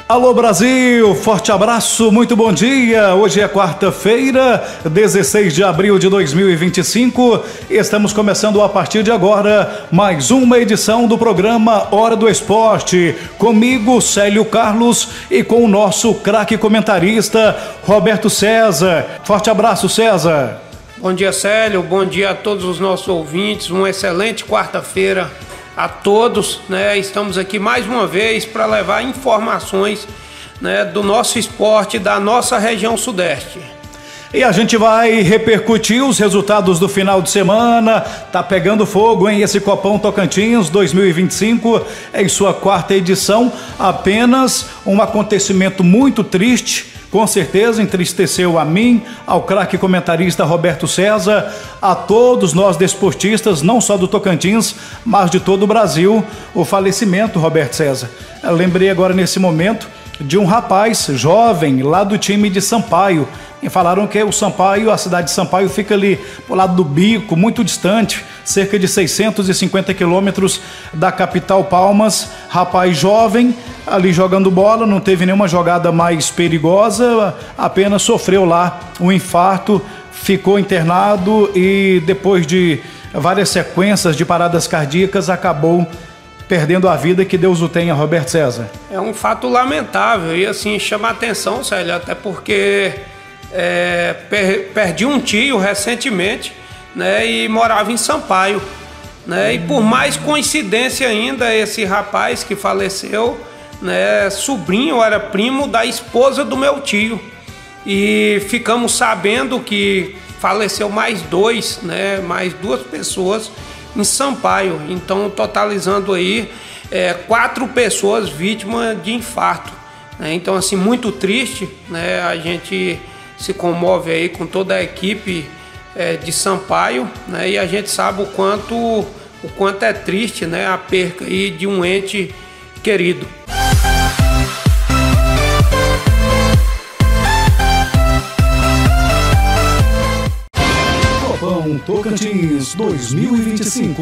Alô Brasil, forte abraço, muito bom dia. Hoje é quarta-feira, 16 de abril de 2025. Estamos começando a partir de agora mais uma edição do programa Hora do Esporte. Comigo, Célio Carlos, e com o nosso craque comentarista, Roberto César. Forte abraço, César. Bom dia, Célio. Bom dia a todos os nossos ouvintes. Uma excelente quarta-feira a todos, né? Estamos aqui mais uma vez para levar informações, né, do nosso esporte, da nossa região sudeste. E a gente vai repercutir os resultados do final de semana. Tá pegando fogo, hein? Esse Copão Tocantins 2025 em sua quarta edição. Apenas um acontecimento muito triste. Com certeza entristeceu a mim, ao craque comentarista Roberto César, a todos nós desportistas, não só do Tocantins, mas de todo o Brasil, o falecimento, Roberto César. Eu lembrei agora nesse momento de um rapaz jovem lá do time de Sampaio. E falaram que o Sampaio, a cidade de Sampaio fica ali pro lado do Bico, muito distante, cerca de 650 quilômetros da capital Palmas. Rapaz jovem, ali jogando bola, não teve nenhuma jogada mais perigosa, apenas sofreu lá um infarto, ficou internado e depois de várias sequências de paradas cardíacas acabou perdendo a vida. Que Deus o tenha, Roberto César. É um fato lamentável e assim chama a atenção, Célio, até porque perdi um tio recentemente, né, e morava em Sampaio, né, e por mais coincidência ainda, esse rapaz que faleceu, né, sobrinho, era primo da esposa do meu tio, e ficamos sabendo que faleceu mais dois, né, mais duas pessoas em Sampaio, então totalizando aí 4 pessoas vítimas de infarto, né? Então assim, muito triste, né? A gente se comove aí com toda a equipe de Sampaio, né? E a gente sabe o quanto é triste, né, a perca aí de um ente querido. Copão Tocantins 2025.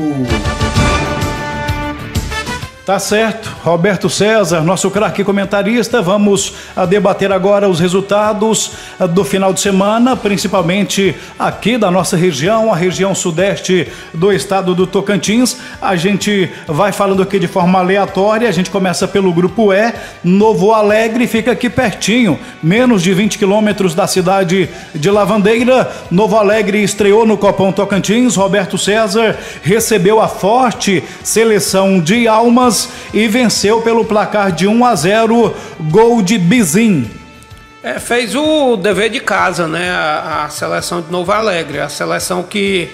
Tá certo, Roberto César, nosso craque comentarista. Vamos debater agora os resultados do final de semana, principalmente aqui da nossa região, a região sudeste do estado do Tocantins. A gente vai falando aqui de forma aleatória. A gente começa pelo grupo E. Novo Alegre fica aqui pertinho, menos de 20 quilômetros da cidade de Lavandeira. Novo Alegre estreou no Copão Tocantins. Roberto César recebeu a forte seleção de Almas e venceu pelo placar de 1-0, gol de Bizim. Fez o dever de casa, né? A seleção de Novo Alegre, a seleção que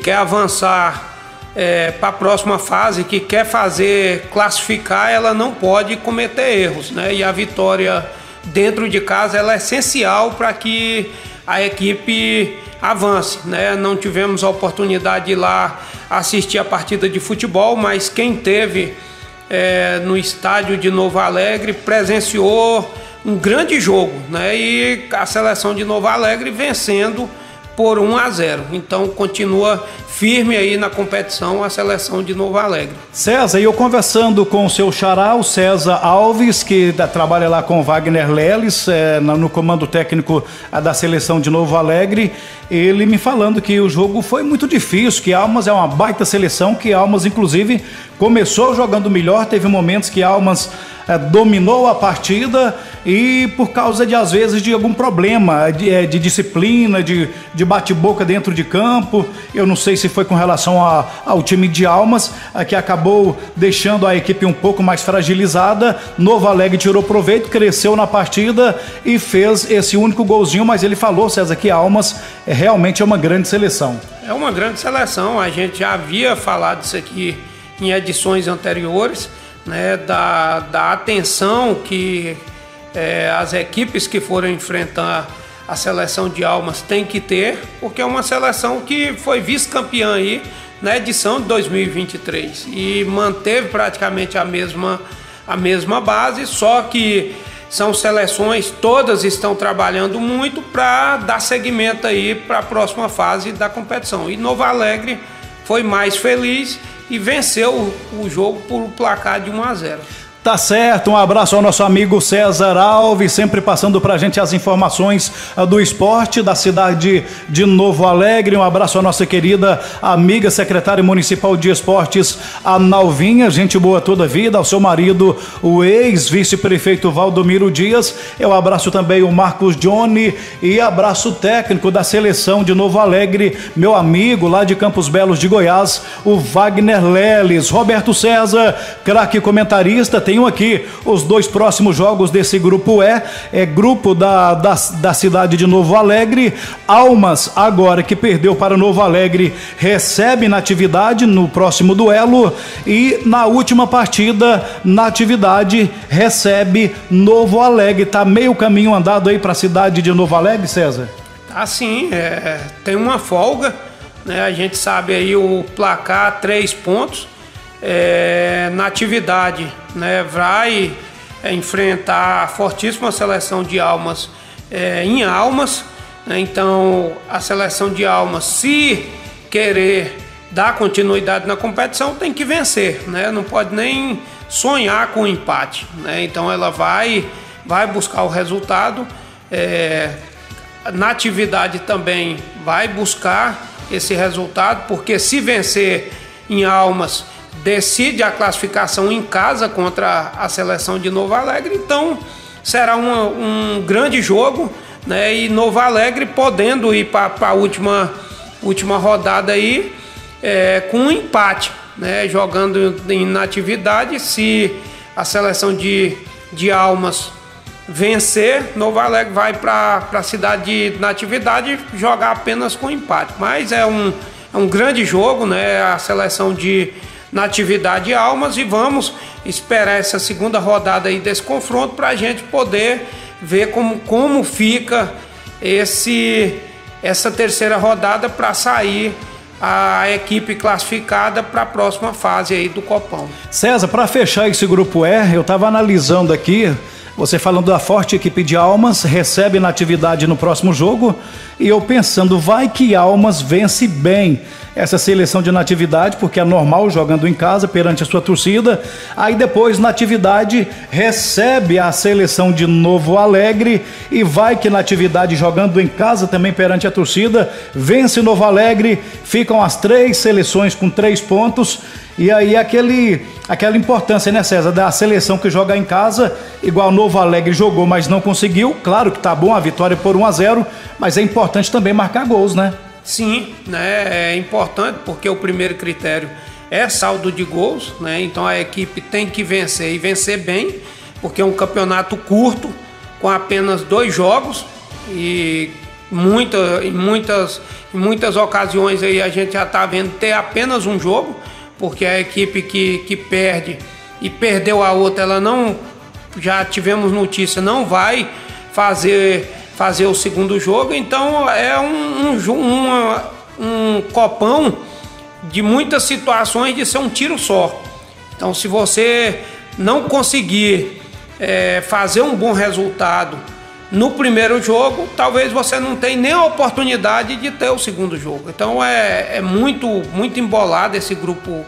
quer avançar para a próxima fase, que quer classificar, ela não pode cometer erros, né? E a vitória dentro de casa ela é essencial para que a equipe avance, né? Não tivemos a oportunidade de ir lá assistir a partida de futebol, mas quem teve no estádio de Novo Alegre presenciou um grande jogo, né? E a seleção de Novo Alegre vencendo por 1-0. Então continua firme aí na competição a seleção de Novo Alegre. César, e eu conversando com o seu xará, o César Alves, que trabalha lá com o Wagner Leles, no comando técnico da seleção de Novo Alegre, ele me falando que o jogo foi muito difícil, que Almas é uma baita seleção, que Almas inclusive começou jogando melhor, teve momentos que Almas dominou a partida e por causa de às vezes de algum problema de disciplina, de bate-boca dentro de campo, eu não sei se foi com relação ao time de Almas, que acabou deixando a equipe um pouco mais fragilizada. Novo Alegre tirou proveito, cresceu na partida e fez esse único golzinho, mas ele falou, César, que Almas realmente é uma grande seleção. É uma grande seleção, a gente já havia falado isso aqui em edições anteriores, né, da atenção que as equipes que foram enfrentar a seleção de Almas têm que ter, porque é uma seleção que foi vice-campeã aí na edição de 2023 e manteve praticamente a mesma base, só que são seleções, todas estão trabalhando muito para dar seguimento aí para a próxima fase da competição. E Novo Alegre foi mais feliz e venceu o jogo por placar de 1-0. Tá certo, um abraço ao nosso amigo César Alves, sempre passando pra gente as informações do esporte da cidade de Novo Alegre. Um abraço à nossa querida amiga secretária municipal de esportes, a Nalvinha, gente boa toda a vida, ao seu marido, o ex-vice-prefeito Valdomiro Dias. Eu abraço também o Marcos Johnny e abraço o técnico da seleção de Novo Alegre, meu amigo lá de Campos Belos de Goiás, o Wagner Leles. Roberto César, craque comentarista, tenho aqui os 2 próximos jogos desse grupo grupo da cidade de Novo Alegre. Almas, agora que perdeu para Novo Alegre, recebe Natividade no próximo duelo, e na última partida, Natividade recebe Novo Alegre. Tá meio caminho andado aí para a cidade de Novo Alegre, César? Assim, tem uma folga, né? A gente sabe aí o placar, 3 pontos. Natividade, né, vai enfrentar a fortíssima seleção de Almas em Almas, né? Então a seleção de Almas, se querer dar continuidade na competição, tem que vencer, né? Não pode nem sonhar com o empate, né? Então ela vai buscar o resultado. Natividade também vai buscar esse resultado, porque se vencer em Almas, decide a classificação em casa contra a seleção de Novo Alegre. Então será um grande jogo, né? E Novo Alegre podendo ir para a última rodada aí com um empate, né? Jogando em Natividade. Se a seleção de Almas vencer, Novo Alegre vai para a cidade de Natividade jogar apenas com empate. Mas é um grande jogo, né? A seleção de Natividade e Almas, e vamos esperar essa segunda rodada aí desse confronto para a gente poder ver como fica essa terceira rodada, para sair a equipe classificada para a próxima fase aí do Copão. César, para fechar esse grupo eu estava analisando aqui, você falando da forte equipe de Almas, recebe Natividade no próximo jogo, e eu pensando, vai que Almas vence bem essa seleção de Natividade, porque é normal jogando em casa perante a sua torcida. Aí depois Natividade recebe a seleção de Novo Alegre, e vai que Natividade jogando em casa também perante a torcida vence Novo Alegre, ficam as 3 seleções com 3 pontos. E aí aquela importância, né, César, da seleção que joga em casa, igual Novo Alegre jogou, mas não conseguiu. Claro que tá bom a vitória por 1-0, mas é importante também marcar gols, né? Sim, né? É importante, porque o primeiro critério é saldo de gols, né? Então a equipe tem que vencer, e vencer bem, porque é um campeonato curto, com apenas 2 jogos, e em muitas ocasiões aí a gente já está vendo ter apenas um jogo, porque a equipe que perde e perdeu a outra, ela não, já tivemos notícia, não vai fazer o segundo jogo. Então é um copão de muitas situações de ser um tiro só. Então, se você não conseguir fazer um bom resultado no primeiro jogo, talvez você não tenha nem a oportunidade de ter o segundo jogo. Então é muito embolado esse grupo.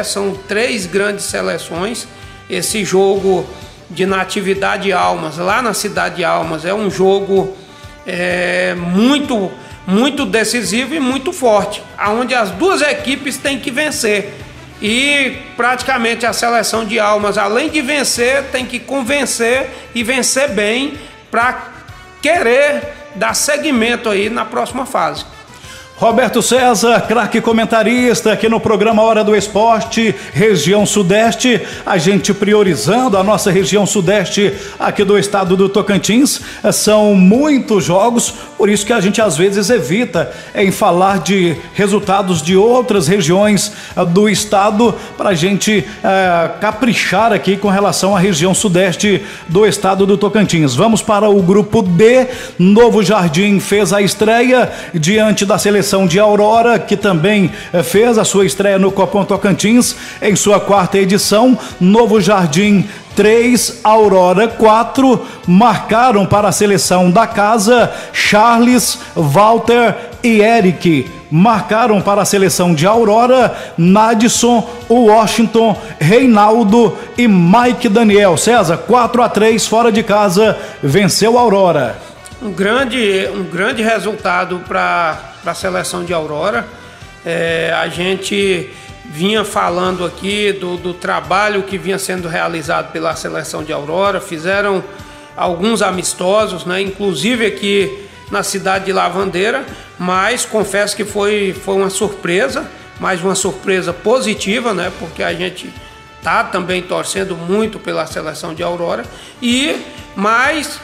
São 3 grandes seleções. Esse jogo de Natividade e Almas, lá na cidade de Almas, é um jogo muito decisivo e muito forte, onde as 2 equipes têm que vencer. E praticamente a seleção de Almas, além de vencer, tem que convencer e vencer bem, para querer dar seguimento aí na próxima fase. Roberto César, craque comentarista aqui no programa Hora do Esporte, região Sudeste, a gente priorizando a nossa região Sudeste aqui do estado do Tocantins. São muitos jogos, por isso que a gente às vezes evita em falar de resultados de outras regiões do estado, para a gente caprichar aqui com relação à região Sudeste do estado do Tocantins. Vamos para o grupo D. Novo Jardim fez a estreia diante da seleção de Aurora, que também fez a sua estreia no Copão Tocantins em sua 4ª edição. Novo Jardim 3, Aurora 4, marcaram para a seleção da casa Charles, Walter e Eric. Marcaram para a seleção de Aurora Nadson, Washington, Reinaldo e Mike Daniel. César, 4-3 fora de casa, venceu a Aurora. Um grande resultado para a seleção de Aurora. A gente vinha falando aqui do trabalho que vinha sendo realizado pela seleção de Aurora. Fizeram alguns amistosos, né? Inclusive aqui na cidade de Lavandeira, mas confesso que foi uma surpresa, mas uma surpresa positiva, né? Porque a gente tá também torcendo muito pela seleção de Aurora e mais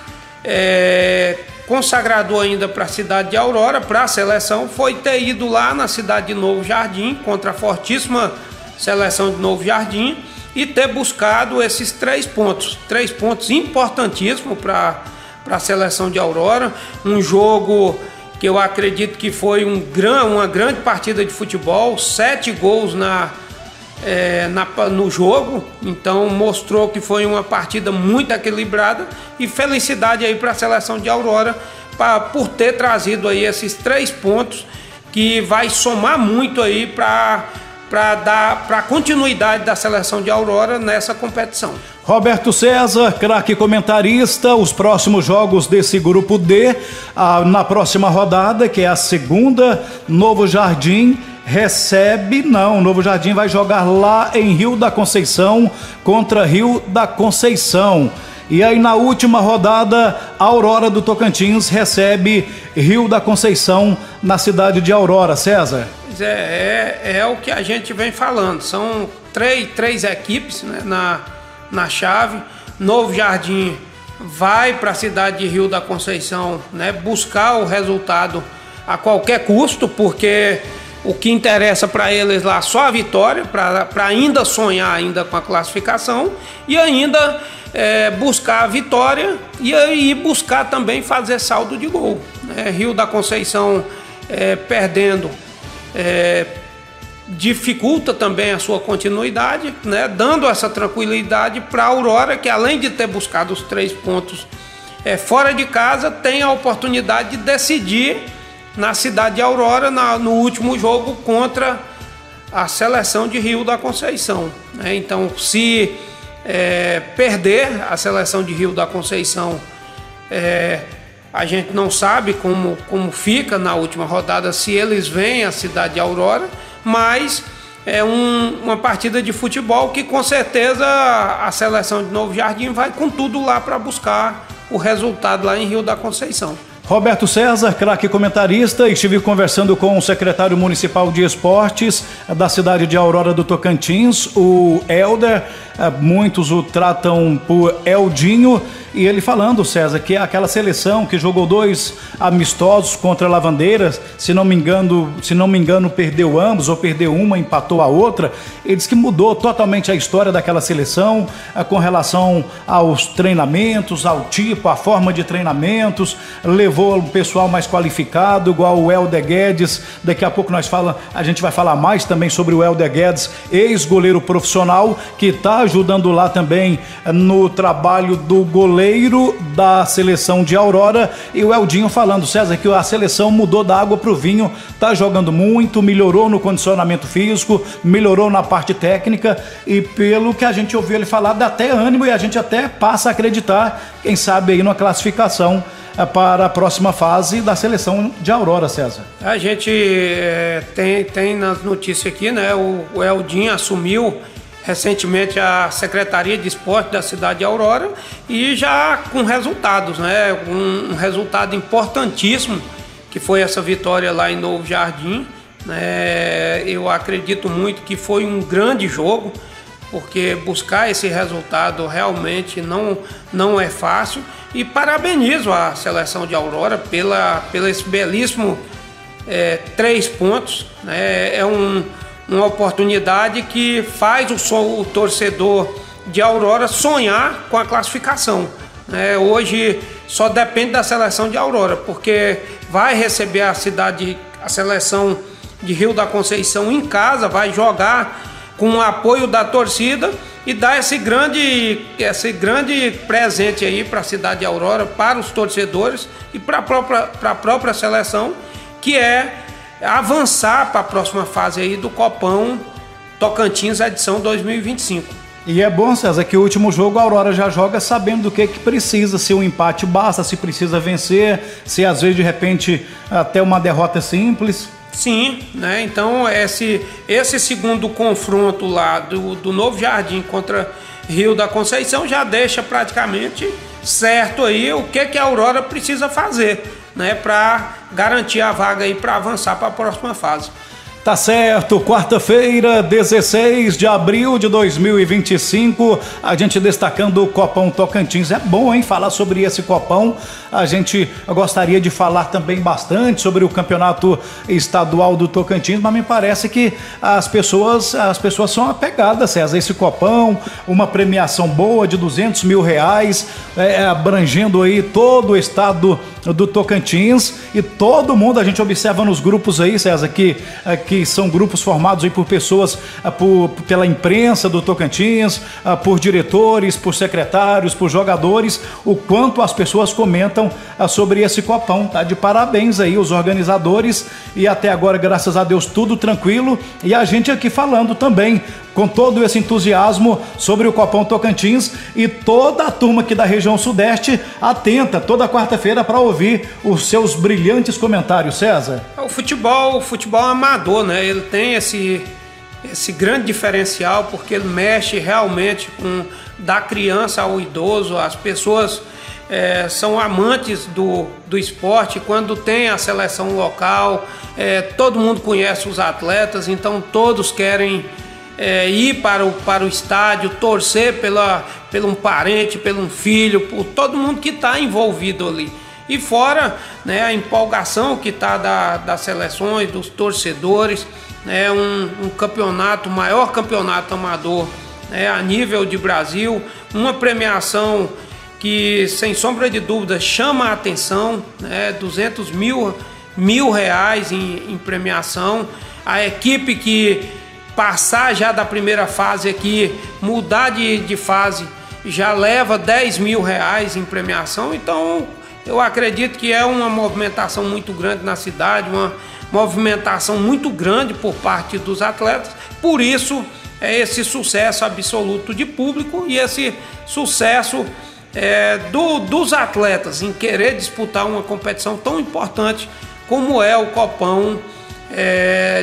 consagrador ainda para a cidade de Aurora, para a seleção, foi ter ido lá na cidade de Novo Jardim contra a fortíssima seleção de Novo Jardim e ter buscado esses 3 pontos importantíssimos para a seleção de Aurora. Um jogo que eu acredito que foi uma grande partida de futebol, 7 gols no jogo, então mostrou que foi uma partida muito equilibrada e felicidade aí para a seleção de Aurora por ter trazido aí esses 3 pontos que vai somar muito aí para a continuidade da seleção de Aurora nessa competição. Roberto César, craque comentarista, os próximos jogos desse grupo D, na próxima rodada, que é a segunda, Novo Jardim Novo Jardim vai jogar lá em Rio da Conceição contra Rio da Conceição. E aí na última rodada, a Aurora do Tocantins recebe Rio da Conceição na cidade de Aurora. César? É o que a gente vem falando, são três equipes, né, na chave. Novo Jardim vai para a cidade de Rio da Conceição, né, buscar o resultado a qualquer custo, porque o que interessa para eles lá só a vitória, para ainda sonhar ainda com a classificação e ainda buscar a vitória e aí buscar também fazer saldo de gol, né? Rio da Conceição perdendo dificulta também a sua continuidade, né? Dando essa tranquilidade para a Aurora, que além de ter buscado os 3 pontos fora de casa, tem a oportunidade de decidir na cidade de Aurora no último jogo contra a seleção de Rio da Conceição, né? Então, se perder a seleção de Rio da Conceição, a gente não sabe como fica na última rodada, se eles vêm à cidade de Aurora, mas é uma partida de futebol que com certeza a seleção de Novo Jardim vai com tudo lá para buscar o resultado lá em Rio da Conceição. Roberto César, craque comentarista, estive conversando com o secretário municipal de esportes da cidade de Aurora do Tocantins, o Helder, muitos o tratam por Eldinho, e ele falando, César, que é aquela seleção que jogou 2 amistosos contra Lavandeiras, se não me engano perdeu ambos, ou perdeu uma, empatou a outra. Ele disse que mudou totalmente a história daquela seleção com relação aos treinamentos, ao tipo, à forma de treinamentos, levou o pessoal mais qualificado, igual o Helder Guedes. Daqui a pouco a gente vai falar mais também sobre o Helder Guedes, ex-goleiro profissional, que está ajudando lá também no trabalho do goleiro da seleção de Aurora. E o Eldinho falando, César, que a seleção mudou da água para o vinho, tá jogando muito, melhorou no condicionamento físico, melhorou na parte técnica, e pelo que a gente ouviu ele falar, dá até ânimo e a gente até passa a acreditar, quem sabe aí numa classificação para a próxima fase da seleção de Aurora, César. A gente tem nas notícias aqui, né? O Eldinho assumiu recentemente a Secretaria de Esporte da cidade de Aurora e já com resultados, né? Um resultado importantíssimo que foi essa vitória lá em Novo Jardim, né? Eu acredito muito que foi um grande jogo, porque buscar esse resultado realmente não é fácil, e parabenizo a seleção de Aurora pelo esse belíssimo 3 pontos, né? Uma oportunidade que faz o torcedor de Aurora sonhar com a classificação, né? Hoje só depende da seleção de Aurora, porque vai receber a seleção de Rio da Conceição em casa, vai jogar com o apoio da torcida e dar esse grande presente aí para a cidade de Aurora, para os torcedores e para a própria seleção, que é avançar para a próxima fase aí do Copão Tocantins edição 2025. E é bom, César, que o último jogo a Aurora já joga sabendo do que precisa, se um empate basta, se precisa vencer, se às vezes de repente até uma derrota simples. Sim, né? Então esse segundo confronto lá do Novo Jardim contra Rio da Conceição já deixa praticamente certo aí o que a Aurora precisa fazer, né, para garantir a vaga aí para avançar para a próxima fase. Tá certo, quarta-feira, 16 de abril de 2025, a gente destacando o Copão Tocantins. É bom, hein, falar sobre esse Copão. A gente gostaria de falar também bastante sobre o campeonato estadual do Tocantins, mas me parece que as pessoas são apegadas, César, esse Copão, uma premiação boa de R$200 mil, abrangendo aí todo o estado do Tocantins, e todo mundo, a gente observa nos grupos aí, César, que são grupos formados aí por pessoas, pela imprensa do Tocantins, por diretores, por secretários, por jogadores, o quanto as pessoas comentam sobre esse Copão. Tá de parabéns aí os organizadores, e até agora, graças a Deus, tudo tranquilo, e a gente aqui falando também com todo esse entusiasmo sobre o Copão Tocantins, e toda a turma aqui da região sudeste atenta toda quarta-feira para ouvir os seus brilhantes comentários, César. O futebol amador, né? Ele tem esse grande diferencial, porque ele mexe realmente da criança ao idoso. As pessoas são amantes do esporte. Quando tem a seleção local, todo mundo conhece os atletas, então todos querem ir para o estádio, torcer pelo um parente, pelo um filho, por todo mundo que está envolvido ali. E fora, né, a empolgação que está das seleções, dos torcedores, né, um campeonato, o maior campeonato amador, né, a nível de Brasil, uma premiação que, sem sombra de dúvida, chama a atenção, né, R$200 mil em premiação. A equipe que passar já da primeira fase aqui, mudar de fase, já leva R$10 mil em premiação. Então eu acredito que é uma movimentação muito grande na cidade, uma movimentação muito grande por parte dos atletas. Por isso é esse sucesso absoluto de público e esse sucesso dos atletas em querer disputar uma competição tão importante como é o Copão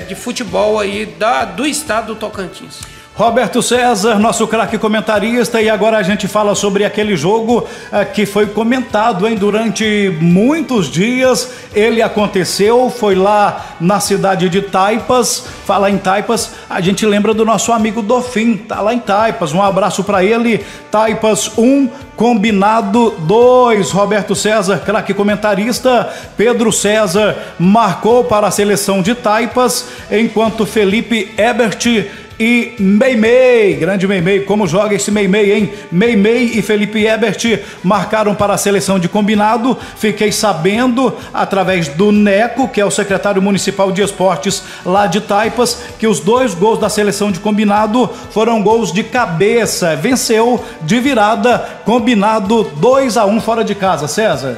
de futebol aí do estado do Tocantins. Roberto César, nosso craque comentarista, e agora a gente fala sobre aquele jogo que foi comentado, hein, durante muitos dias. Ele aconteceu, foi lá na cidade de Taipas. Fala em Taipas, a gente lembra do nosso amigo Dofim, tá lá em Taipas. Um abraço para ele. Taipas 1, Combinado 2. Roberto César, craque comentarista. Pedro César marcou para a seleção de Taipas, enquanto Felipe Ebert e Meimei, grande Meimei, como joga esse Meimei, hein? Meimei e Felipe Ebert marcaram para a seleção de Combinado. Fiquei sabendo, através do Neco, que é o secretário municipal de esportes lá de Taipas, que os 2 gols da seleção de Combinado foram gols de cabeça. Venceu de virada, Combinado 2-1 fora de casa, César.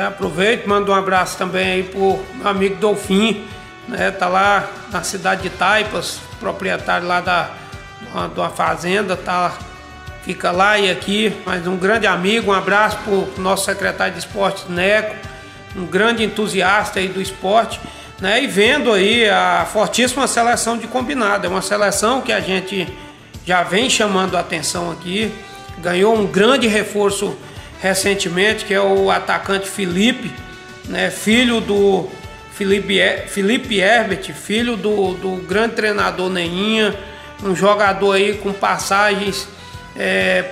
Aproveito, mando um abraço também aí pro meu amigo Dolfim, né? Tá lá na cidade de Taipas, proprietário lá de uma fazenda, fica lá e aqui, mas um grande amigo. Um abraço para o nosso secretário de esportes, Neco, um grande entusiasta aí do esporte, né? E vendo aí a fortíssima seleção de Combinado. É uma seleção que a gente já vem chamando a atenção aqui, ganhou um grande reforço recentemente, que é o atacante Felipe, né? Filho do Felipe Herbert, filho do grande treinador Neinha, um jogador aí com passagens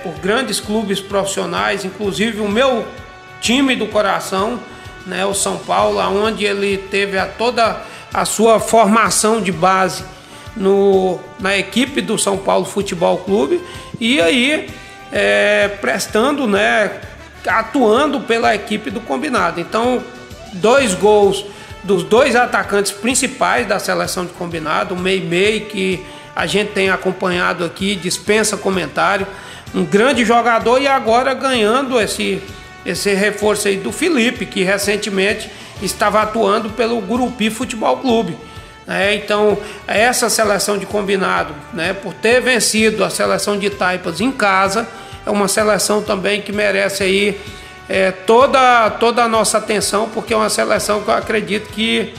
por grandes clubes profissionais, inclusive o meu time do coração, né, o São Paulo, onde ele teve toda a sua formação de base na equipe do São Paulo Futebol Clube, e aí prestando, né, atuando pela equipe do Combinado. Então, 2 gols dos 2 atacantes principais da seleção de Combinado, o Meimei, que a gente tem acompanhado aqui, dispensa comentário, um grande jogador, e agora ganhando esse reforço aí do Felipe, que recentemente estava atuando pelo Gurupi Futebol Clube, Então, essa seleção de combinado, né, por ter vencido a seleção de Taipas em casa, é uma seleção também que merece aí toda a nossa atenção, porque é uma seleção que eu acredito que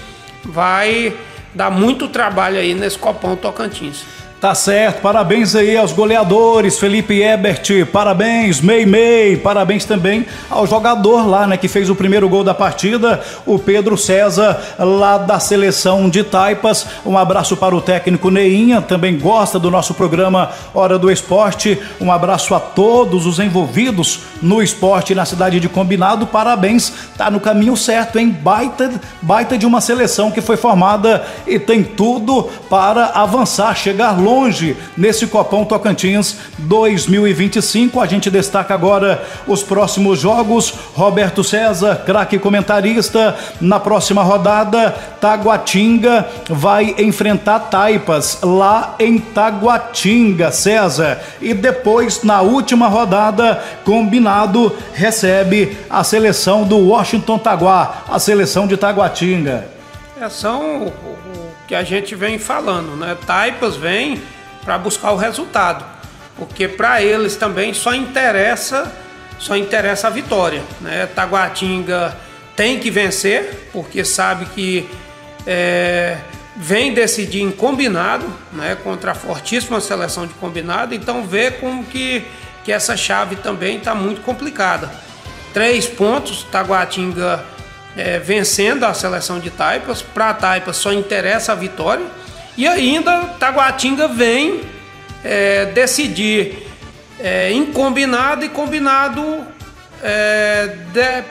vai dar muito trabalho aí nesse Copão Tocantins. Tá certo, parabéns aí aos goleadores, Felipe Ebert, parabéns, Meimei, parabéns também ao jogador lá, né, que fez o primeiro gol da partida, o Pedro César, lá da seleção de Taipas. Um abraço para o técnico Neinha, também gosta do nosso programa Hora do Esporte. Um abraço a todos os envolvidos no esporte na cidade de Combinado, parabéns, tá no caminho certo, hein? Baita de uma seleção que foi formada e tem tudo para avançar, chegar longe nesse Copão Tocantins 2025. A gente destaca agora os próximos jogos. Roberto César, craque comentarista. Na próxima rodada, Taguatinga vai enfrentar Taipas lá em Taguatinga, César. E depois, na última rodada, Combinado recebe a seleção do Washington Taguá, a seleção de Taguatinga. São que a gente vem falando, né? Taipas vem para buscar o resultado, porque para eles também só interessa a vitória, né? Taguatinga tem que vencer, porque sabe que vem decidir em Combinado, né? Contra a fortíssima seleção de Combinado, então vê como que essa chave também está muito complicada. 3 pontos, Taguatinga vencendo a seleção de Taipas. Para Taipas só interessa a vitória, e ainda Taguatinga vem decidir em Combinado, e Combinado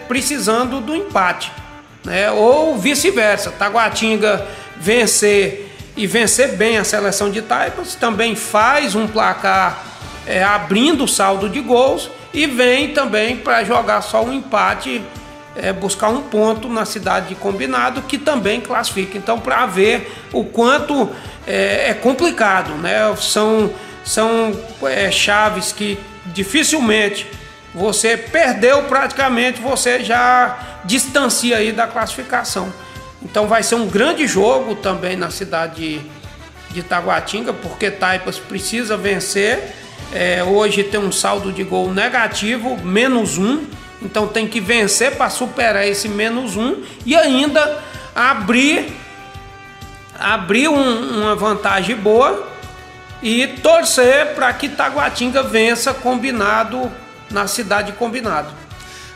precisando do empate, né? Ou vice-versa, Taguatinga vencer bem a seleção de Taipas, também faz um placar abrindo o saldo de gols, e vem também para jogar só um empate, buscar um ponto na cidade de Combinado, que também classifica. Então, para ver o quanto é complicado, né? São chaves que dificilmente você perdeu, praticamente você já distancia aí da classificação. Então vai ser um grande jogo também na cidade de Taguatinga, porque Taipas precisa vencer. Hoje tem um saldo de gol negativo, -1. Então tem que vencer para superar esse -1 e ainda abrir uma vantagem boa e torcer para que Taguatinga vença Combinado na cidade de Combinado.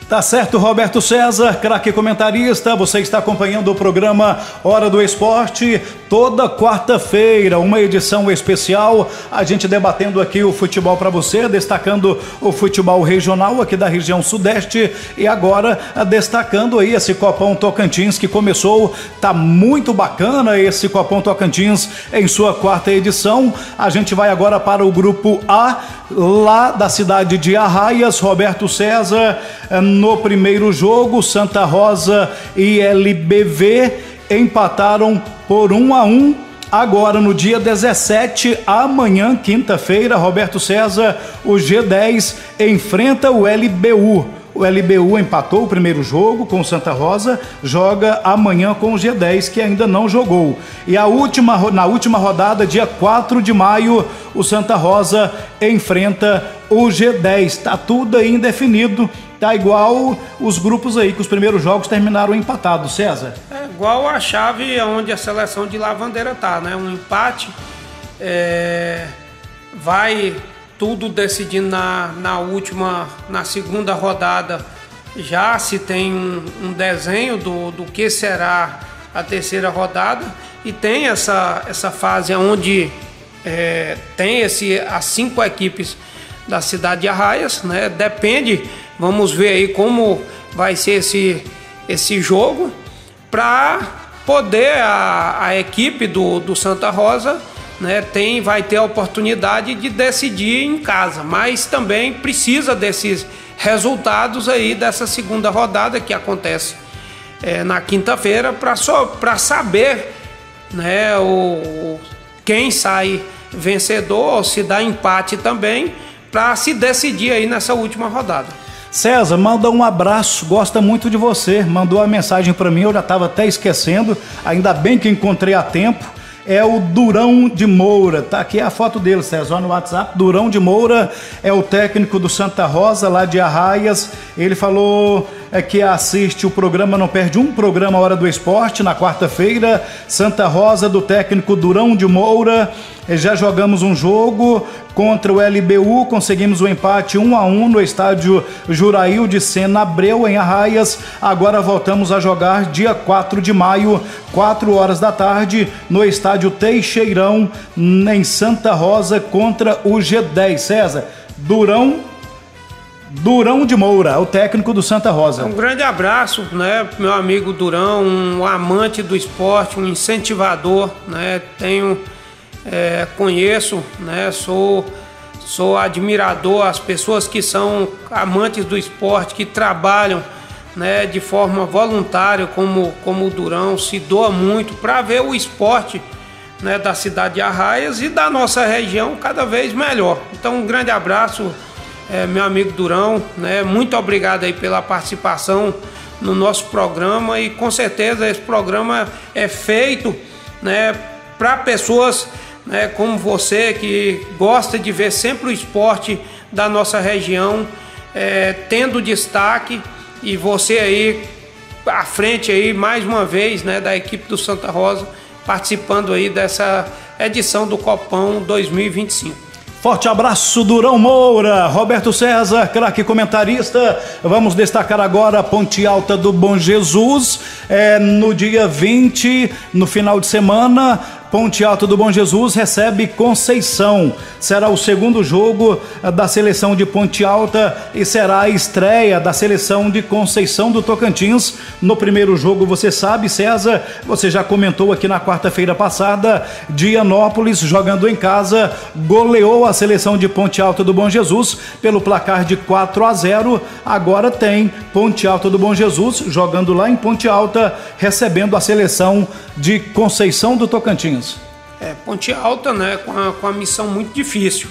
Tá certo, Roberto César, craque comentarista. Você está acompanhando o programa Hora do Esporte. Toda quarta-feira, uma edição especial, a gente debatendo aqui o futebol para você, destacando o futebol regional aqui da região sudeste, e agora destacando aí esse Copão Tocantins que começou. Tá muito bacana esse Copão Tocantins em sua 4ª edição. A gente vai agora para o grupo A, lá da cidade de Arraias. Roberto César, no primeiro jogo, Santa Rosa e LBV empataram por 1-1. Agora, no dia 17, amanhã, quinta-feira, Roberto César, o G10 enfrenta o LBU. O LBU empatou o primeiro jogo com o Santa Rosa, joga amanhã com o G10, que ainda não jogou. E na última rodada, dia 4 de maio, o Santa Rosa enfrenta o G10. Tá tudo aí indefinido. Tá igual os grupos aí, que os primeiros jogos terminaram empatados, César. É igual a chave onde a seleção de Lavandeira tá, né? Um empate, vai tudo decidindo na segunda rodada. Já se tem um desenho do que será a terceira rodada, e tem essa fase onde tem as 5 equipes da cidade de Arraias, né? Depende. Vamos ver aí como vai ser esse jogo, para poder a equipe do Santa Rosa, né, vai ter a oportunidade de decidir em casa, mas também precisa desses resultados aí dessa segunda rodada que acontece na quinta-feira, para saber, né, quem sai vencedor, ou se dá empate também, para se decidir aí nessa última rodada. César, manda um abraço, gosta muito de você, mandou a mensagem para mim, eu já estava até esquecendo, ainda bem que encontrei a tempo. É o Durão de Moura, tá aqui a foto dele, César, no WhatsApp. Durão de Moura é o técnico do Santa Rosa, lá de Arraias. Ele falou que assiste o programa, não perde um programa Hora do Esporte, na quarta-feira. Santa Rosa, do técnico Durão de Moura. Já jogamos um jogo contra o LBU, conseguimos o empate 1-1 no estádio Jurail de Sena Abreu, em Arraias. Agora voltamos a jogar dia 4 de maio, 4 horas da tarde, no estádio Teixeirão, em Santa Rosa, contra o G10. César, Durão de Moura, o técnico do Santa Rosa. Um grande abraço, né, meu amigo Durão, um amante do esporte, um incentivador, né, conheço, né, sou admirador às pessoas que são amantes do esporte, que trabalham, né, de forma voluntária, como o Durão, se doa muito para ver o esporte, né, da cidade de Arraias e da nossa região cada vez melhor. Então, um grande abraço, meu amigo Durão, né, muito obrigado aí pela participação no nosso programa, e com certeza esse programa é feito, né, para pessoas, né, como você, que gosta de ver sempre o esporte da nossa região tendo destaque, e você aí à frente aí mais uma vez, né, da equipe do Santa Rosa, participando aí dessa edição do Copão 2025. Forte abraço, Durão Moura. Roberto César, craque comentarista. Vamos destacar agora a Ponte Alta do Bom Jesus. No dia 20, no final de semana, Ponte Alta do Bom Jesus recebe Conceição. Será o segundo jogo da seleção de Ponte Alta e será a estreia da seleção de Conceição do Tocantins. No primeiro jogo, você sabe, César, você já comentou aqui na quarta-feira passada, Dianópolis, jogando em casa, goleou a seleção de Ponte Alta do Bom Jesus pelo placar de 4-0. Agora tem Ponte Alta do Bom Jesus jogando lá em Ponte Alta, recebendo a seleção de Conceição do Tocantins. Ponte Alta, né, com a missão muito difícil,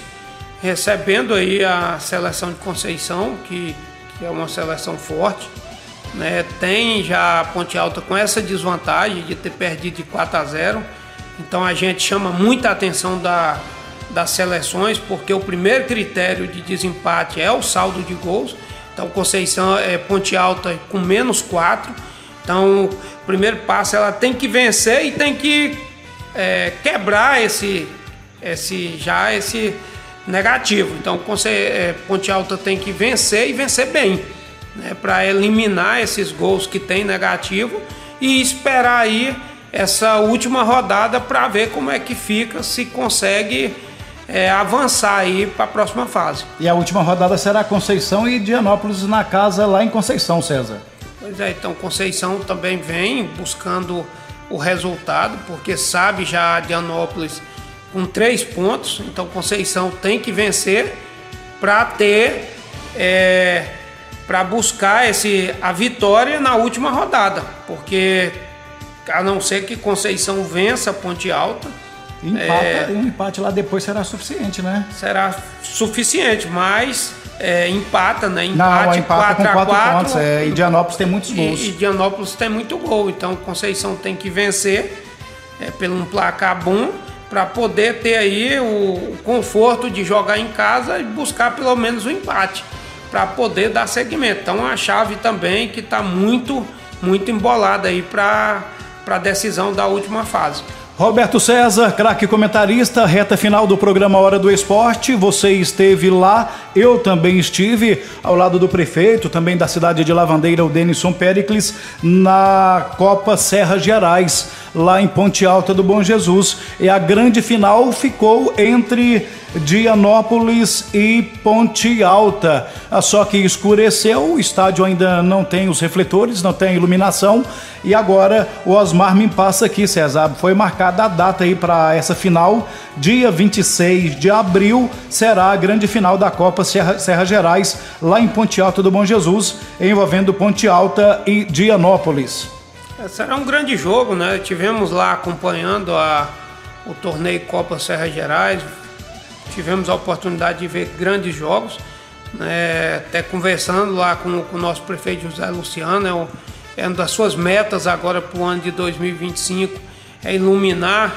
recebendo aí a seleção de Conceição, que é uma seleção forte, né, tem já a Ponte Alta com essa desvantagem de ter perdido de 4-0, então a gente chama muita atenção das seleções, porque o primeiro critério de desempate é o saldo de gols. Então Conceição Ponte Alta com -4, então o primeiro passo, ela tem que vencer e tem que quebrar esse negativo. Então Ponte Alta tem que vencer, e vencer bem, né, para eliminar esses gols que tem negativo, e esperar aí essa última rodada para ver como é que fica, se consegue avançar aí para a próxima fase. E a última rodada será Conceição e Dianópolis na casa lá em Conceição, César. Pois é, então Conceição também vem buscando o resultado, porque sabe já a Dianópolis com 3 pontos, então Conceição tem que vencer para ter, para buscar a vitória na última rodada, porque a não ser que Conceição vença Ponte Alta, um empate lá depois será suficiente, né? Será suficiente, mas empata, né? Empate 4-4 pontos. E Dianópolis tem muitos gols. E Dianópolis tem muito gol. Então Conceição tem que vencer pelo um placar bom, para poder ter aí o conforto de jogar em casa e buscar pelo menos o empate, para poder dar seguimento. Então a chave também que está muito embolada aí para a decisão da última fase. Roberto César, craque comentarista, reta final do programa Hora do Esporte. Você esteve lá, eu também estive, ao lado do prefeito, também da cidade de Lavandeira, o Denison Pericles, na Copa Serra Gerais, lá em Ponte Alta do Bom Jesus. E a grande final ficou entre Dianópolis e Ponte Alta. Só que escureceu, o estádio ainda não tem os refletores, não tem iluminação. E agora o Osmar me passa aqui, César, foi marcada a data aí para essa final, dia 26 de abril, será a grande final da Copa Serra Gerais, lá em Ponte Alta do Bom Jesus, envolvendo Ponte Alta e Dianópolis. Será um grande jogo, né? Tivemos lá acompanhando o torneio Copa Serra Gerais, tivemos a oportunidade de ver grandes jogos, né? Até conversando lá com o nosso prefeito José Luciano, é uma das suas metas agora para o ano de 2025, é iluminar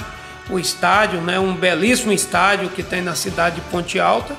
o estádio, né? Um belíssimo estádio que tem na cidade de Ponte Alta.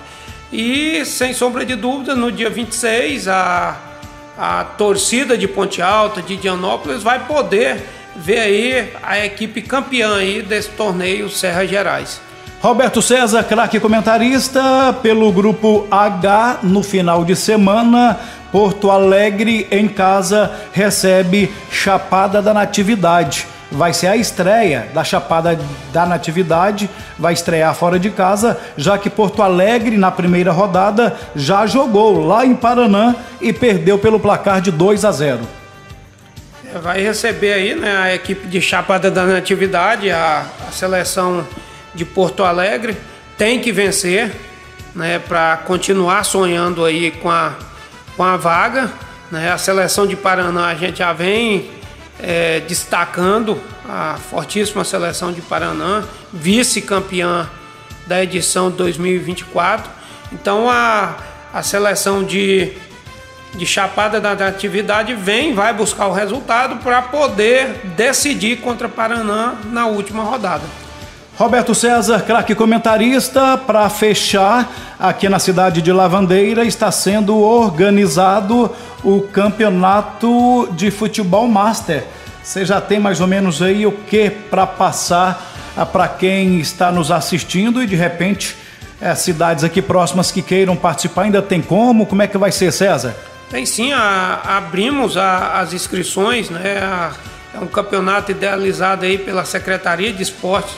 E, sem sombra de dúvida, no dia 26, a torcida de Ponte Alta, de Dianópolis, vai poder ver aí a equipe campeã aí desse torneio Serra Gerais. Roberto César, craque comentarista, pelo Grupo H, no final de semana, Porto Alegre em casa recebe Chapada da Natividade. Vai ser a estreia da Chapada da Natividade, vai estrear fora de casa, já que Porto Alegre, na primeira rodada, já jogou lá em Paraná e perdeu pelo placar de 2-0. Vai receber aí, né, a equipe de Chapada da Natividade, a seleção de Porto Alegre, tem que vencer, né, para continuar sonhando aí com a vaga, né? A seleção de Paraná, a gente já vem destacando a fortíssima seleção de Paraná, vice-campeã da edição de 2024. Então a seleção de Chapada da Natividade vai buscar o resultado para poder decidir contra Paraná na última rodada. Roberto César, craque comentarista, para fechar, aqui na cidade de Lavandeira está sendo organizado o campeonato de futebol master. Você já tem mais ou menos aí o que para passar para quem está nos assistindo e de repente cidades aqui próximas que queiram participar, ainda tem como? Como é que vai ser, César? Tem sim, abrimos as inscrições, né? É um campeonato idealizado aí pela Secretaria de Esportes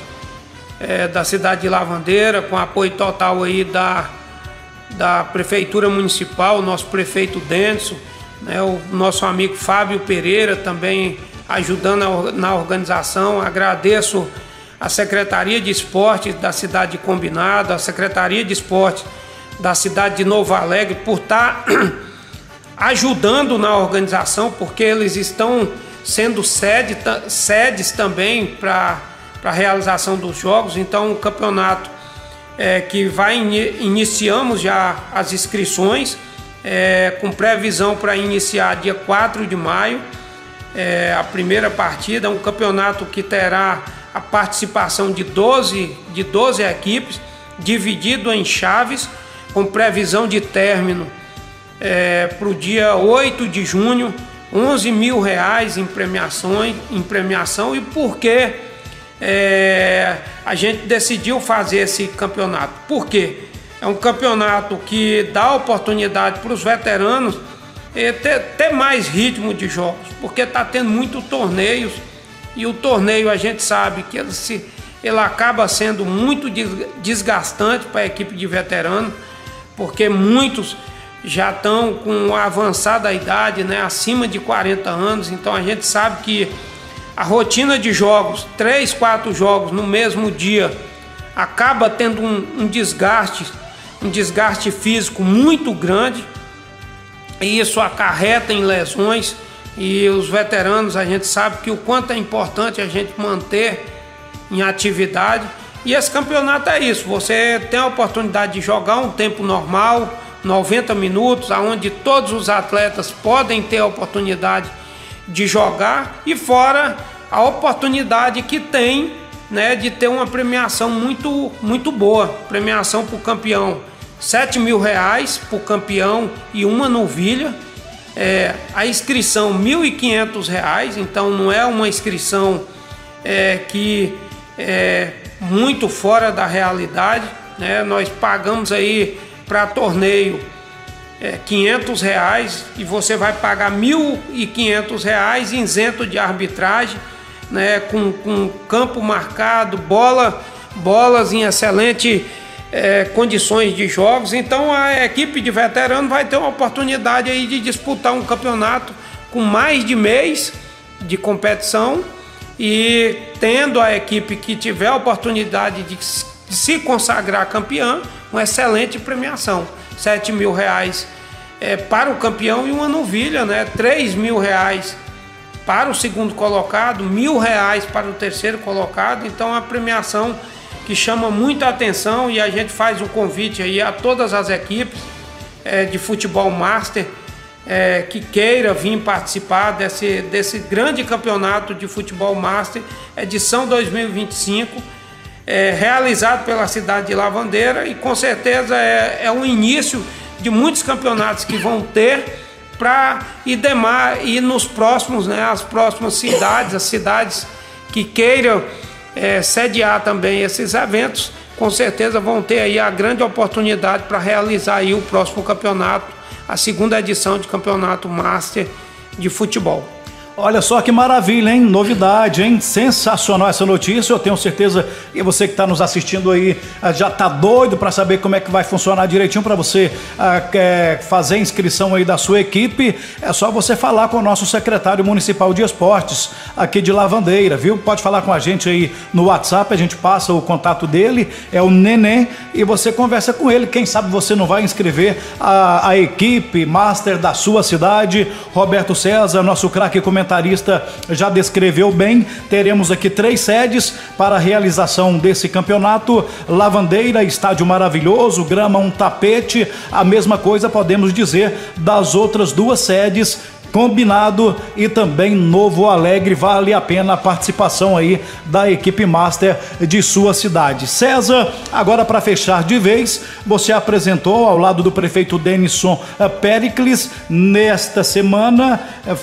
da cidade de Lavandeira, com apoio total aí da Prefeitura Municipal, nosso prefeito Denso, né? O nosso amigo Fábio Pereira também ajudando na organização. Agradeço a Secretaria de Esportes da cidade de Combinado, a Secretaria de Esportes da cidade de Novo Alegre por estar ajudando na organização, porque eles estão sendo sedes também para a realização dos jogos. Então o campeonato que iniciamos já as inscrições, com previsão para iniciar dia 4 de maio, a primeira partida, um campeonato que terá a participação de 12 equipes, dividido em chaves, com previsão de término para o dia 8 de junho, R$11 mil em premiação. E por que a gente decidiu fazer esse campeonato? Porque é um campeonato que dá oportunidade para os veteranos ter mais ritmo de jogos, porque está tendo muitos torneios, e o torneio a gente sabe que ele acaba sendo muito desgastante para a equipe de veteranos, porque muitos já estão com avançada idade, né, acima de 40 anos. Então a gente sabe que a rotina de jogos, 3, 4 jogos no mesmo dia, acaba tendo um desgaste físico muito grande, e isso acarreta em lesões. E os veteranos, a gente sabe que o quanto é importante a gente manter em atividade. E esse campeonato é isso, você tem a oportunidade de jogar um tempo normal, 90 minutos, onde todos os atletas podem ter a oportunidade de jogar, e fora a oportunidade que tem, né, de ter uma premiação muito, muito boa. Premiação para o campeão, R$7 mil para o campeão e uma novilha. A inscrição R$1.500, então não é uma inscrição que é muito fora da realidade, né? Nós pagamos aí para torneio R$500, e você vai pagar R$1.500 isento de arbitragem, né? Com campo marcado, bolas em excelente condições de jogos. Então a equipe de veterano vai ter uma oportunidade aí de disputar um campeonato com mais de mês de competição, e tendo a equipe que tiver a oportunidade de se consagrar campeã, uma excelente premiação, R$7 mil para o campeão e uma novilha, né? R$3 mil para o segundo colocado, R$1.000 para o terceiro colocado. Então a premiação que chama muita atenção, e a gente faz um convite aí a todas as equipes de futebol master que queira vir participar desse grande campeonato de futebol master, edição 2025, realizado pela cidade de Lavandeira, e com certeza é o início de muitos campeonatos que vão ter para ir nos próximos, as próximas cidades, as cidades que queiram sediar também esses eventos, com certeza vão ter aí a grande oportunidade para realizar aí o próximo campeonato, a segunda edição de campeonato master de futebol. Olha só que maravilha, hein? Novidade, hein? Sensacional essa notícia. Eu tenho certeza que você que está nos assistindo aí já está doido para saber como é que vai funcionar direitinho para você fazer a inscrição aí da sua equipe. É só você falar com o nosso secretário municipal de esportes aqui de Lavandeira, viu? Pode falar com a gente aí no WhatsApp, a gente passa o contato dele, é o Neném, e você conversa com ele. Quem sabe você não vai inscrever a equipe master da sua cidade. Roberto César, nosso craque comentarista, já descreveu bem. Teremos aqui 3 sedes para a realização desse campeonato: Lavandeira, estádio maravilhoso, grama, um tapete. A mesma coisa podemos dizer das outras 2 sedes, Combinado e também Novo Alegre. Vale a pena a participação aí da equipe master de sua cidade. César, agora para fechar de vez, você apresentou ao lado do prefeito Denison Pericles nesta semana,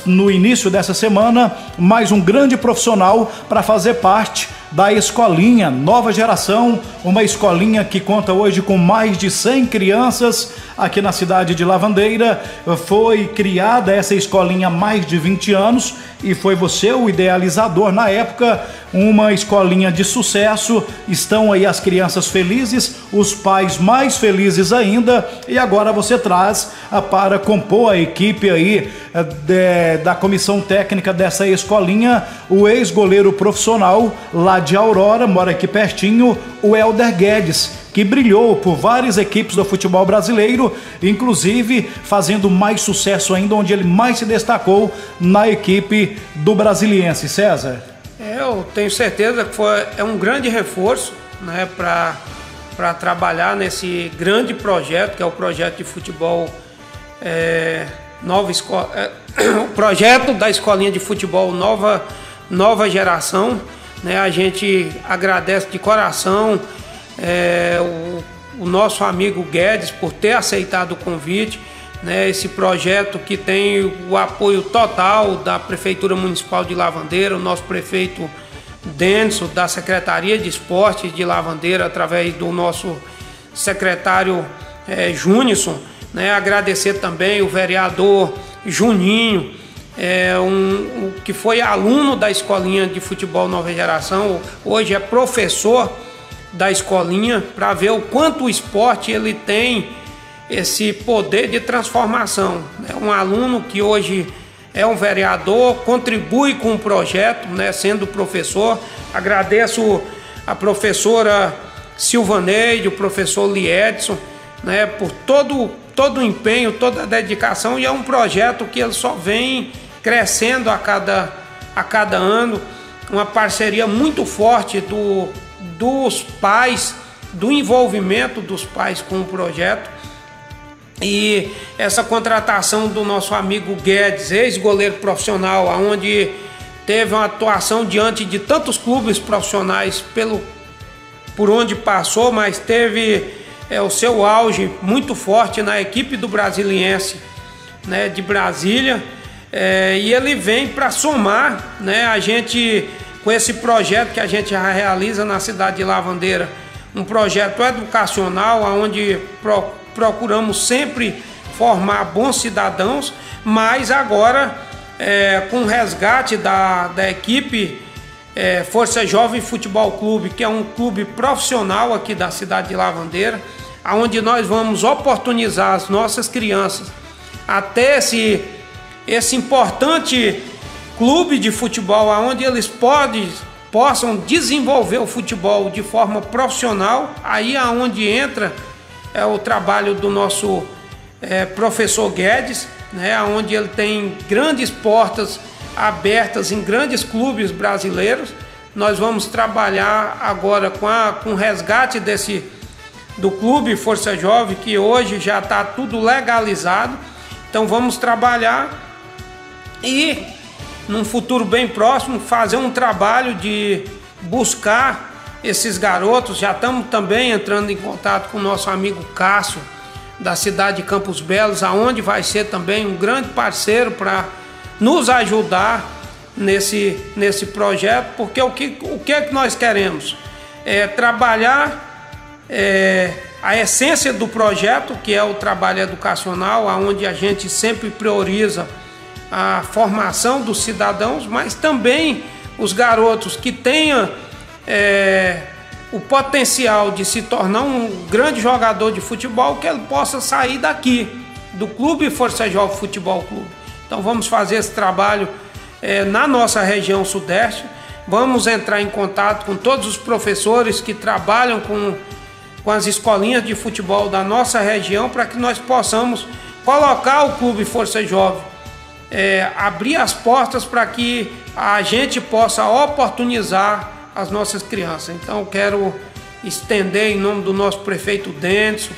no início dessa semana, mais um grande profissional para fazer parte da escolinha Nova Geração, uma escolinha que conta hoje com mais de 100 crianças aqui na cidade de Lavandeira. Foi criada essa escolinha há mais de 20 anos e foi você o idealizador na época. Uma escolinha de sucesso, estão aí as crianças felizes, os pais mais felizes ainda, e agora você traz para compor a equipe aí da comissão técnica dessa escolinha o ex-goleiro profissional lá de Aurora, mora aqui pertinho, o Helder Guedes, que brilhou por várias equipes do futebol brasileiro, inclusive fazendo mais sucesso ainda, onde ele mais se destacou na equipe do Brasiliense. César? Eu tenho certeza que é um grande reforço, né, para trabalhar nesse grande projeto, que é o projeto de futebol o projeto da escolinha de futebol Nova Geração, né? A gente agradece de coração o nosso amigo Guedes por ter aceitado o convite, né? Esse projeto que tem o apoio total da Prefeitura Municipal de Lavandeira, o nosso prefeito Denison, da Secretaria de Esportes de Lavandeira, através do nosso secretário Junison, né? Agradecer também o vereador Juninho, que foi aluno da escolinha de futebol Nova Geração, hoje é professor da escolinha, para ver o quanto o esporte ele tem esse poder de transformação. É um aluno que hoje é um vereador, contribui com o projeto, né, sendo professor. Agradeço a professora Silvaneide, o professor Liedson, né, por todo o empenho, toda a dedicação, e é um projeto que ele só vem crescendo a cada ano, uma parceria muito forte dos pais, do envolvimento dos pais com o projeto. E essa contratação do nosso amigo Guedes, ex-goleiro profissional, onde teve uma atuação diante de tantos clubes profissionais por onde passou, mas teve o seu auge muito forte na equipe do Brasiliense, né, de Brasília, e ele vem para somar, né, a gente com esse projeto que a gente já realiza na cidade de Lavandeira, um projeto educacional onde procuramos sempre formar bons cidadãos, mas agora com o resgate da equipe Força Jovem Futebol Clube, que é um clube profissional aqui da cidade de Lavandeira, onde nós vamos oportunizar as nossas crianças até esse importante clube de futebol, onde eles possam desenvolver o futebol de forma profissional. Aí é onde entra o trabalho do nosso professor Guedes, né, onde ele tem grandes portas abertas em grandes clubes brasileiros. Nós vamos trabalhar agora com o resgate do Clube Força Jovem, que hoje já está tudo legalizado. Então vamos trabalhar e, num futuro bem próximo, fazer um trabalho de buscar esses garotos. Já estamos também entrando em contato com o nosso amigo Cássio, da cidade de Campos Belos, aonde vai ser também um grande parceiro para nos ajudar nesse projeto, porque o que é que nós queremos? É trabalhar a essência do projeto, que é o trabalho educacional, onde a gente sempre prioriza a formação dos cidadãos, mas também os garotos que tenham o potencial de se tornar um grande jogador de futebol, que ele possa sair daqui, do Clube Força Jovem Futebol Clube. Então vamos fazer esse trabalho na nossa região sudeste, vamos entrar em contato com todos os professores que trabalham com as escolinhas de futebol da nossa região, para que nós possamos colocar o Clube Força Jovem, abrir as portas para que a gente possa oportunizar as nossas crianças. Então eu quero estender, em nome do nosso prefeito Denso,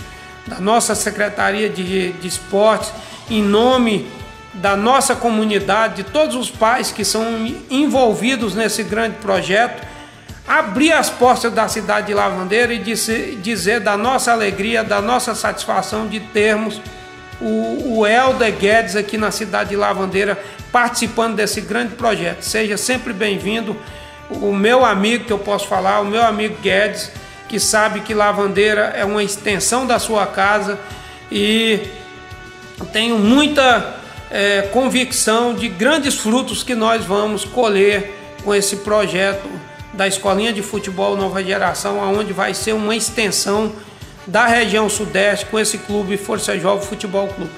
da nossa Secretaria de Esportes, em nome da nossa comunidade, de todos os pais que são envolvidos nesse grande projeto, abrir as portas da cidade de Lavandeira e dizer da nossa alegria, da nossa satisfação de termos o Helder Guedes aqui na cidade de Lavandeira participando desse grande projeto. Seja sempre bem-vindo. O meu amigo, que eu posso falar, o meu amigo Guedes, que sabe que Lavandeira é uma extensão da sua casa, e tenho muita convicção de grandes frutos que nós vamos colher com esse projeto da Escolinha de Futebol Nova Geração, onde vai ser uma extensão da região sudeste com esse Clube Força Jovem Futebol Clube.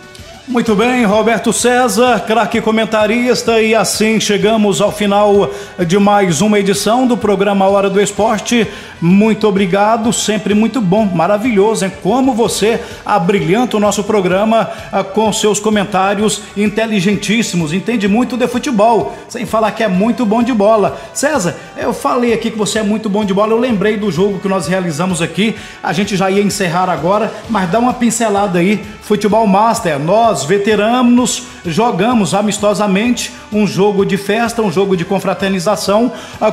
Muito bem, Roberto César, craque comentarista, e assim chegamos ao final de mais uma edição do programa Hora do Esporte. Muito obrigado, sempre muito bom, maravilhoso, hein? Como você abrilhanta o nosso programa com seus comentários inteligentíssimos, entende muito de futebol, sem falar que é muito bom de bola. César, eu falei aqui que você é muito bom de bola, eu lembrei do jogo que nós realizamos aqui, a gente já ia encerrar agora, mas dá uma pincelada aí. Futebol Master, nós veteranos jogamos amistosamente um jogo de festa, um jogo de confraternização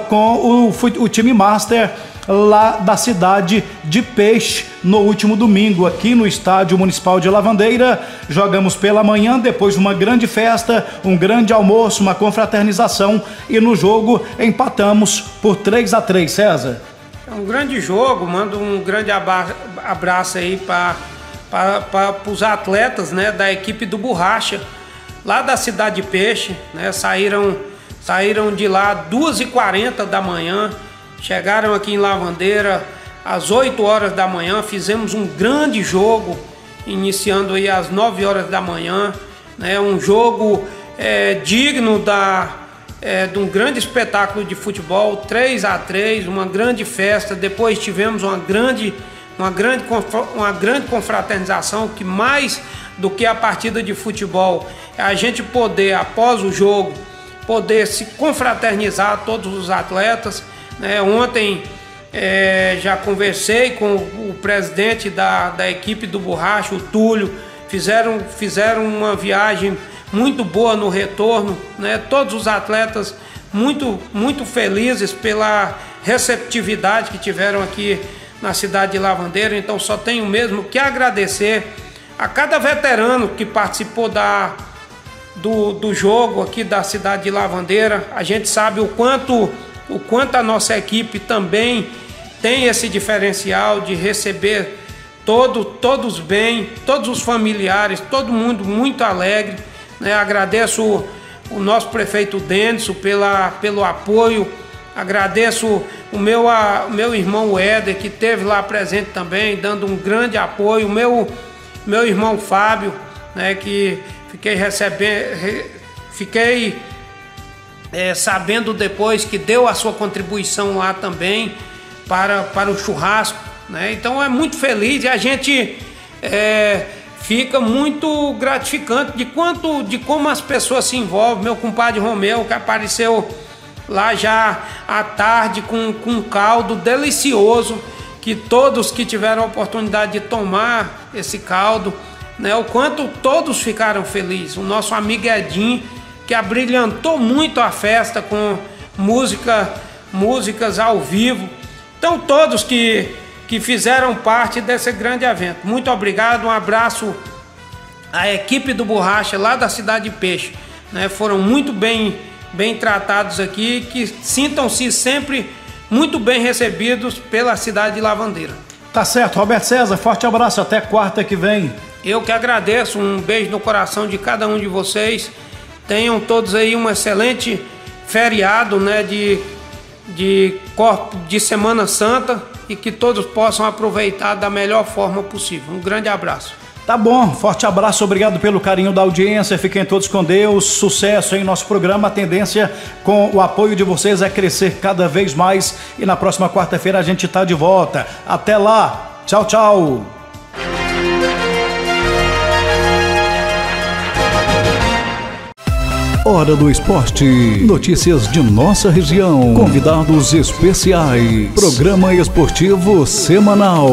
com o time Master lá da cidade de Peixe no último domingo, aqui no Estádio Municipal de Lavandeira. Jogamos pela manhã, depois uma grande festa, um grande almoço, uma confraternização, e no jogo empatamos por 3-3, César. É um grande jogo, mando um grande abraço aí para os atletas, né, da equipe do Borracha, lá da cidade de Peixe, né, saíram de lá 2h40 da manhã, chegaram aqui em Lavandeira às 8 horas da manhã, fizemos um grande jogo, iniciando aí às 9 horas da manhã, né, um jogo digno de um grande espetáculo de futebol, 3-3, uma grande festa. Depois tivemos uma grande confraternização, que mais do que a partida de futebol é a gente poder, após o jogo, poder se confraternizar, todos os atletas, né? Ontem já conversei com o presidente da equipe do Borracha, o Túlio, fizeram uma viagem muito boa no retorno, né? Todos os atletas muito felizes pela receptividade que tiveram aqui na cidade de Lavandeira. Então só tenho mesmo que agradecer a cada veterano que participou do jogo aqui da cidade de Lavandeira. A gente sabe o quanto a nossa equipe também tem esse diferencial de receber todos bem, todos os familiares, todo mundo muito alegre, né? Agradeço o nosso prefeito Denso pelo apoio. Agradeço o meu irmão Éder, que esteve lá presente também, dando um grande apoio. O meu irmão Fábio, né, que fiquei sabendo depois que deu a sua contribuição lá também para o churrasco, né? Então é muito feliz, e a gente fica muito gratificante de como as pessoas se envolvem. Meu compadre Romeu, que apareceu lá já à tarde com um caldo delicioso, que todos que tiveram a oportunidade de tomar esse caldo, né, o quanto todos ficaram felizes. O nosso amigo Edinho, que abrilhantou muito a festa com músicas ao vivo. Então todos que fizeram parte desse grande evento, muito obrigado, um abraço à equipe do Borracha lá da Cidade de Peixe, né, foram muito bem tratados aqui, que sintam-se sempre muito bem recebidos pela cidade de Lavandeira. Tá certo, Roberto César, forte abraço, até quarta que vem. Eu que agradeço, um beijo no coração de cada um de vocês. Tenham todos aí um excelente feriado, né, de Semana Santa, e que todos possam aproveitar da melhor forma possível. Um grande abraço. Tá bom, forte abraço, obrigado pelo carinho da audiência, fiquem todos com Deus, sucesso em nosso programa. A tendência com o apoio de vocês é crescer cada vez mais, e na próxima quarta-feira a gente tá de volta. Até lá, tchau, tchau. Hora do Esporte. Notícias de nossa região. Convidados especiais. Programa esportivo semanal.